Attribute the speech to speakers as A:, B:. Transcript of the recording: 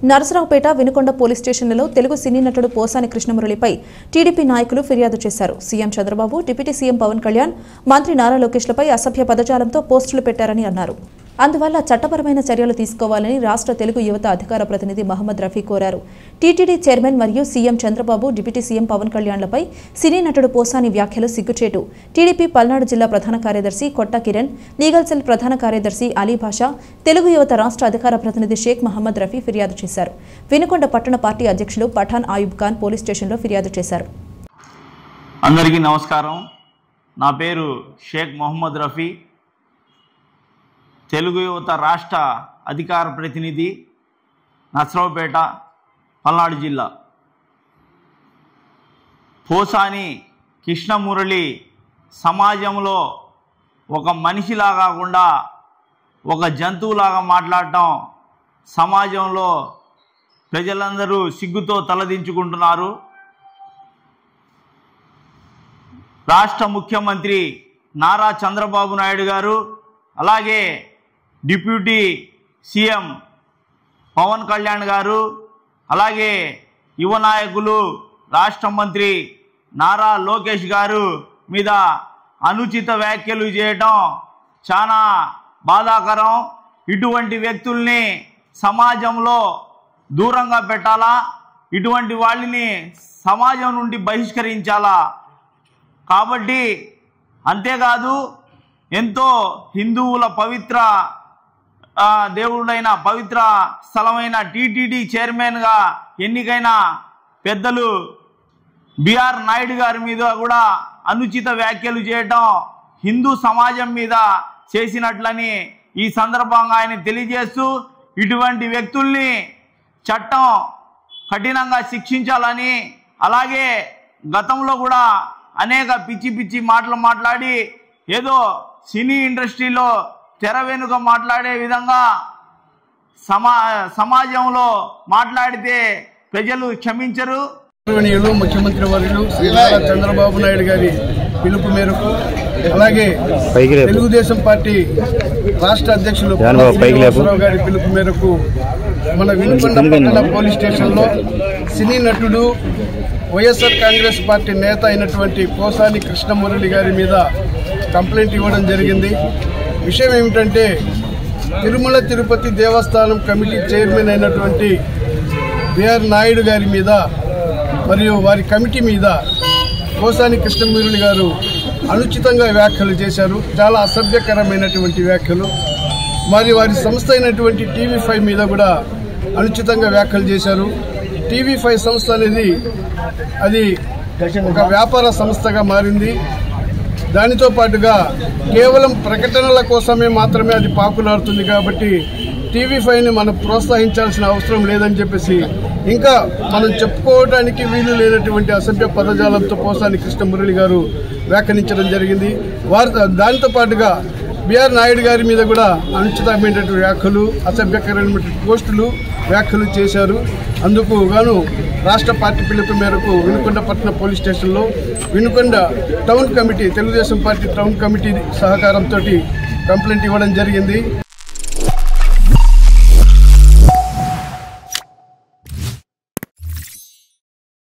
A: Narasaraopet Vinukonda police స్టేషన్లలో తెలుగు సినీ నటుడు Posani కృష్ణమురళిపై TDP నాయకులు ఫిర్యాదు చేశారు. CM Chandrababu, deputy CM Pavan Kalyan, మంత్రి నారా లోకేష్లపై అసభ్య పదజాలంతో పోస్టులు పెట్టారని అన్నారు. అందువల్ల చట్టపరమైన చర్యలు తీసుకోవాలని రాష్ట్ర తెలుగు యువత అధికార ప్రతినిధి మహమ్మద్ రఫీ కోరారు. టీటీడీ చైర్మన్ మరియు CM Chandrababu, deputy CM Pavan కళ్యాణ్లపై సినీ నటుడు పోసాని వ్యాఖ్యలు సిగ్గుచేటు. టీడీపీ పల్నాడు జిల్లా ప్రధాన కార్యదర్శి కొట్ట కిరణ్, లీగల్ సెల్ ప్రధాన కార్యదర్శి అలీ భాషా, తెలుగు యువత రాష్ట్ర అధికార ప్రతినిధి షేక్ మహమ్మద్ రఫీ ఫిర్యాదు చేశారు. వినుకొండ పట్టణ పార్టీ అధ్యక్షులు పఠాన్ ఆయుబ్ ఖాన్ పోలీస్ స్టేషన్లో ఫిర్యాదు చేశారు.
B: అందరికీ నమస్కారం. నా పేరు షేక్ మహమ్మద్ రఫీ, తెలుగు యువత రాష్ట్ర అధికార ప్రతినిధి, నరసరావుపేట, పల్నాడు జిల్లా. పోసాని కృష్ణమురళి సమాజంలో ఒక మనిషిలాగా కాకుండా ఒక జంతువులాగా మాట్లాడటం సమాజంలో ప్రజలందరూ సిగ్గుతో తలదించుకుంటున్నారు. రాష్ట్ర ముఖ్యమంత్రి నారా చంద్రబాబు నాయుడు గారు, అలాగే డిప్యూటీ సీఎం పవన్ కళ్యాణ్ గారు, అలాగే యువ నాయకులు రాష్ట్ర మంత్రి నారా లోకేష్ గారు మీద అనుచిత వ్యాఖ్యలు చేయటం చాలా బాధాకరం. ఇటువంటి వ్యక్తుల్ని సమాజంలో దూరంగా పెట్టాలా, ఇటువంటి వాళ్ళని సమాజం నుండి బహిష్కరించాలా. కాబట్టి అంతేకాదు, ఎంతో హిందువుల పవిత్ర దేవుడైన పవిత్ర స్థలమైన టీటీడీ చైర్మన్గా ఎన్నికైన పెద్దలు బిఆర్ నాయుడు గారి మీద కూడా అనుచిత వ్యాఖ్యలు చేయటం హిందూ సమాజం మీద చేసినట్లని ఈ సందర్భంగా ఆయన తెలియజేస్తూ, ఇటువంటి వ్యక్తుల్ని చట్టం కఠినంగా శిక్షించాలని, అలాగే గతంలో కూడా అనేక పిచ్చి పిచ్చి మాటలు మాట్లాడి ఏదో సినీ ఇండస్ట్రీలో తెర వెనుక మాట్లాడే విధంగా సమాజంలో మాట్లాడితే ప్రజలు క్షమించరు.
C: ముఖ్యమంత్రి వర్యులు శ్రీ నారా చంద్రబాబు నాయుడు గారి పిలుపు మేరకు, అలాగే తెలుగుదేశం పార్టీ రాష్ట్ర అధ్యక్షులు గారి పిలుపు మేరకు మన వినుకొండ పట్టణ పోలీస్ స్టేషన్లో సినీ నటుడు, వైఎస్ఆర్ కాంగ్రెస్ పార్టీ నేత అయినటువంటి పోసాని కృష్ణమురళి గారి మీద కంప్లైంట్ ఇవ్వడం జరిగింది. విషయం ఏమిటంటే, తిరుమల తిరుపతి దేవస్థానం కమిటీ చైర్మన్ అయినటువంటి బిఆర్ నాయుడు గారి మీద మరియు వారి కమిటీ మీద పోసాని కృష్ణమురళి గారు అనుచితంగా వ్యాఖ్యలు చేశారు. చాలా అసభ్యకరమైనటువంటి వ్యాఖ్యలు. మరి వారి సంస్థ అయినటువంటి TV5 మీద కూడా అనుచితంగా వ్యాఖ్యలు చేశారు. TV5 సంస్థ అనేది అది ఒక వ్యాపార సంస్థగా మారింది. దానితో పాటుగా కేవలం ప్రకటనల కోసమే మాత్రమే అది పాపులాడుతుంది. కాబట్టి TV5ని మనం ప్రోత్సహించాల్సిన అవసరం లేదని చెప్పేసి, ఇంకా మనం చెప్పుకోవడానికి వీలు లేనటువంటి అసభ్య పదజాలంతో పోసాని కృష్ణమురళి గారు వ్యాఖ్యానించడం జరిగింది. దానితో పాటుగా బిఆర్ నాయుడు గారి మీద కూడా అనుచితమైనటువంటి వ్యాఖ్యలు, అసభ్యకరమైనటువంటి పోస్టులు, వ్యాఖ్యలు చేశారు. అందుకు గాను రాష్ట్ర పార్టీ పిలుపు మేరకు వినుకొండ పట్టణ పోలీస్ స్టేషన్లో Vinukonda town committee, Telugu Desam party town committee సహకారంతో కంప్లైంట్ ఇవ్వడం జరిగింది.